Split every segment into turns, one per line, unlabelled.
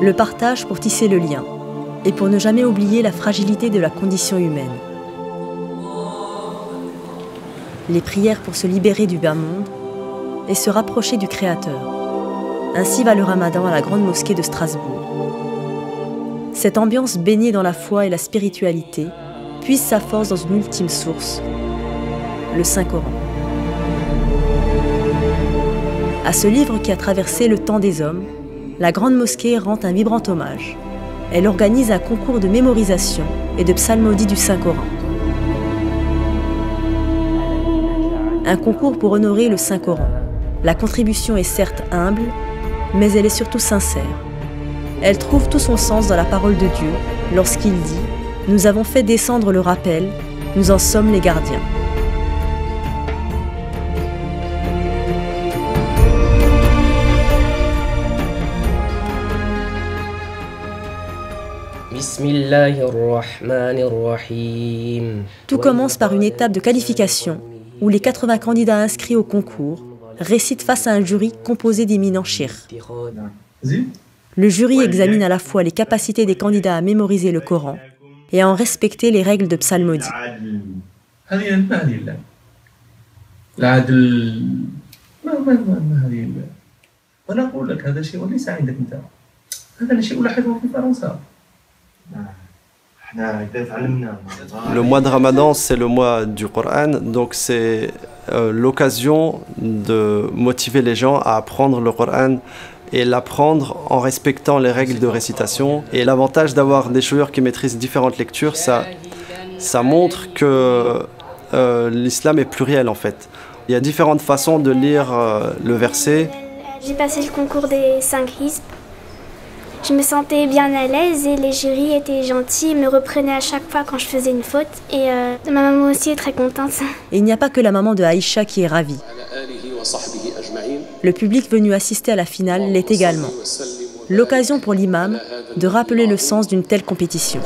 Le partage pour tisser le lien et pour ne jamais oublier la fragilité de la condition humaine. Les prières pour se libérer du bas monde et se rapprocher du Créateur. Ainsi va le Ramadan à la grande mosquée de Strasbourg. Cette ambiance baignée dans la foi et la spiritualité puise sa force dans une ultime source, le Saint-Coran. À ce livre qui a traversé le temps des hommes, la grande mosquée rend un vibrant hommage. Elle organise un concours de mémorisation et de psalmodie du Saint-Coran. Un concours pour honorer le Saint-Coran. La contribution est certes humble, mais elle est surtout sincère. Elle trouve tout son sens dans la parole de Dieu lorsqu'il dit « Nous avons fait descendre le rappel, nous en sommes les gardiens ». Tout commence par une étape de qualification où les 80 candidats inscrits au concours récitent face à un jury composé d'éminents cheikhs. Le jury examine à la fois les capacités des candidats à mémoriser le Coran et à en respecter les règles de psalmodie.
Le mois de Ramadan, c'est le mois du Coran, donc c'est l'occasion de motiver les gens à apprendre le Coran et l'apprendre en respectant les règles de récitation. Et l'avantage d'avoir des joueurs qui maîtrisent différentes lectures, ça montre que l'islam est pluriel en fait. Il y a différentes façons de lire le verset.
J'ai passé le concours des 5 hizb. Je me sentais bien à l'aise et les jurys étaient gentils, ils me reprenaient à chaque fois quand je faisais une faute. Et ma maman aussi est très contente.
Et il n'y a pas que la maman de Aïcha qui est ravie. Le public venu assister à la finale l'est également. L'occasion pour l'imam de rappeler le sens d'une telle compétition.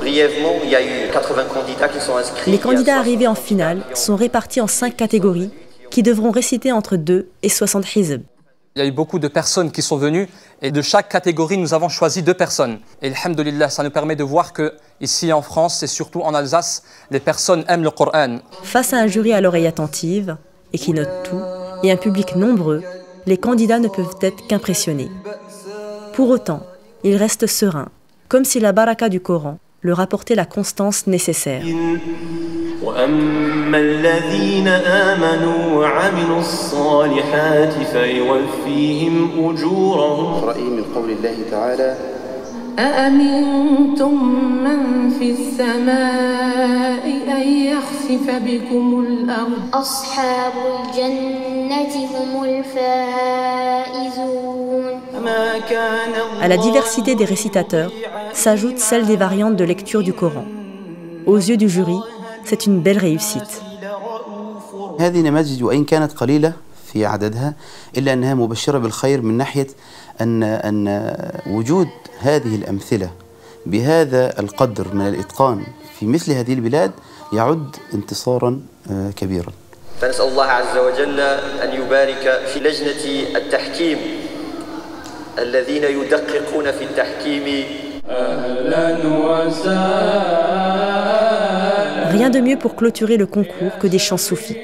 Brièvement, il y a eu 80 candidats qui sont inscrits.
Les candidats arrivés en finale sont répartis en 5 catégories qui devront réciter entre 2 et 60 hizb.
Il y a eu beaucoup de personnes qui sont venues et de chaque catégorie, nous avons choisi 2 personnes. Et alhamdoulilah, ça nous permet de voir que ici en France et surtout en Alsace, les personnes aiment le Coran.
Face à un jury à l'oreille attentive et qui note tout, et un public nombreux, les candidats ne peuvent être qu'impressionnés. Pour autant, ils restent sereins, comme si la baraka du Coran leur apportait la constance nécessaire. À la diversité des récitateurs s'ajoute celle des variantes de lecture du Coran. Aux yeux du jury, c'est une belle réussite.
هذه نماذج وإن كانت قليلة في عددها إلا أنها مبشرة بالخير من ناحية أن وجود هذه الأمثلة بهذا القدر من الإتقان في مثل هذه البلاد يعد انتصارا كبيرا.
فنسأل الله عز وجل أن يبارك في لجنة التحكيم الذين يدققون في التحكيم.
Rien de mieux pour clôturer le concours que des chants soufis.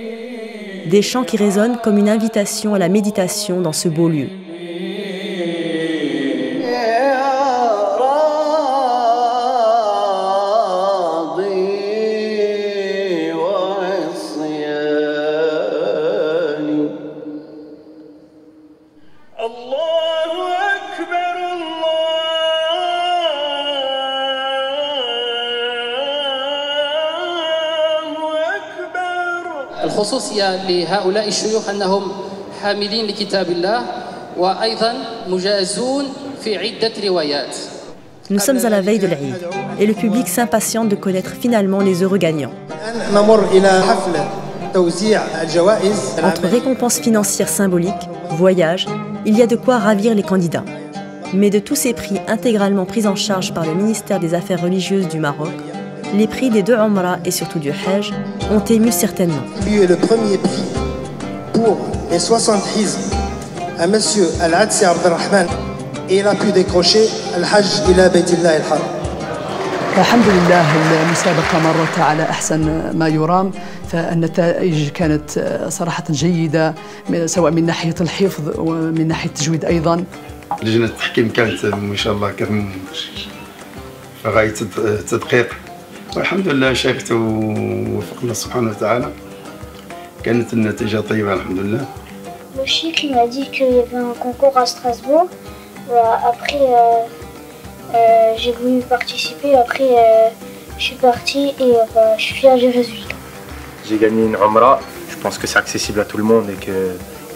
Des chants qui résonnent comme une invitation à la méditation dans ce beau lieu.
الخصوصية لهؤلاء الشيوخ أنهم حاملين لكتاب الله وأيضا مجازون في عدة روايات.
Nous sommes à la veille de l'Aïd et le public s'impatiente de connaître finalement les heureux gagnants. Entre récompenses financières symboliques voyages, il y a de quoi ravir les candidats. Mais de tous ces prix intégralement pris en charge par le ministère des Affaires religieuses du Maroc, les prix des 2 Umrah et surtout du Hajj ont ému certainement.
Lui est le premier prix pour les 60 hizb à M. Al-Adsi Abdelrahman et il a pu décrocher Al-Hajj ila Baytillah al-Haram.
الحمد لله المسابقة مرت على أحسن ما يرام فالنتائج كانت صراحة جيدة سواء من ناحية الحفظ ومن ناحية التجويد أيضا.
لجنة التحكيم كانت ما شاء الله كانت في غاية التدقيق والحمد لله شاركت ووفق الله سبحانه وتعالى كانت النتيجة طيبة الحمد لله.
Le chic m'a dit qu'il y avait un concours à Strasbourg. Après, j'ai voulu participer. Après, je suis partie et je suis fière du résultat.
J'ai gagné une Umrah. Je pense que c'est accessible à tout le monde et qu'il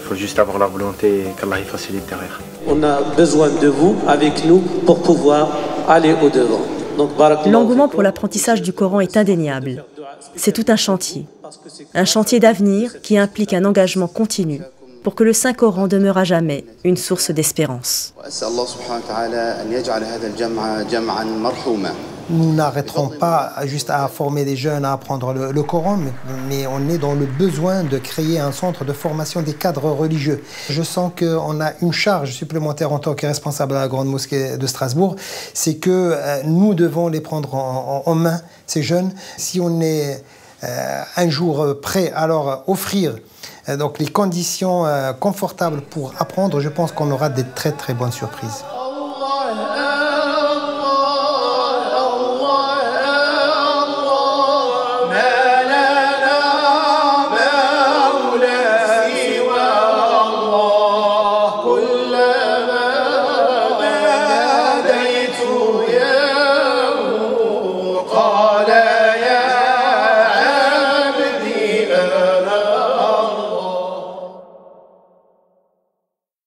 faut juste avoir la volonté et qu'Allah y facilite derrière.
On a besoin de vous avec nous pour pouvoir aller au-devant.
L'engouement pour l'apprentissage du Coran est indéniable. C'est tout un chantier d'avenir qui implique un engagement continu pour que le Saint-Coran demeure à jamais une source d'espérance.
Nous n'arrêterons pas juste à former des jeunes à apprendre le Coran, mais on est dans le besoin de créer un centre de formation des cadres religieux. Je sens qu'on a une charge supplémentaire en tant que responsable de la Grande Mosquée de Strasbourg, c'est que nous devons les prendre en main, ces jeunes. Si on est un jour prêt à leur offrir donc les conditions confortables pour apprendre, je pense qu'on aura des très très bonnes surprises.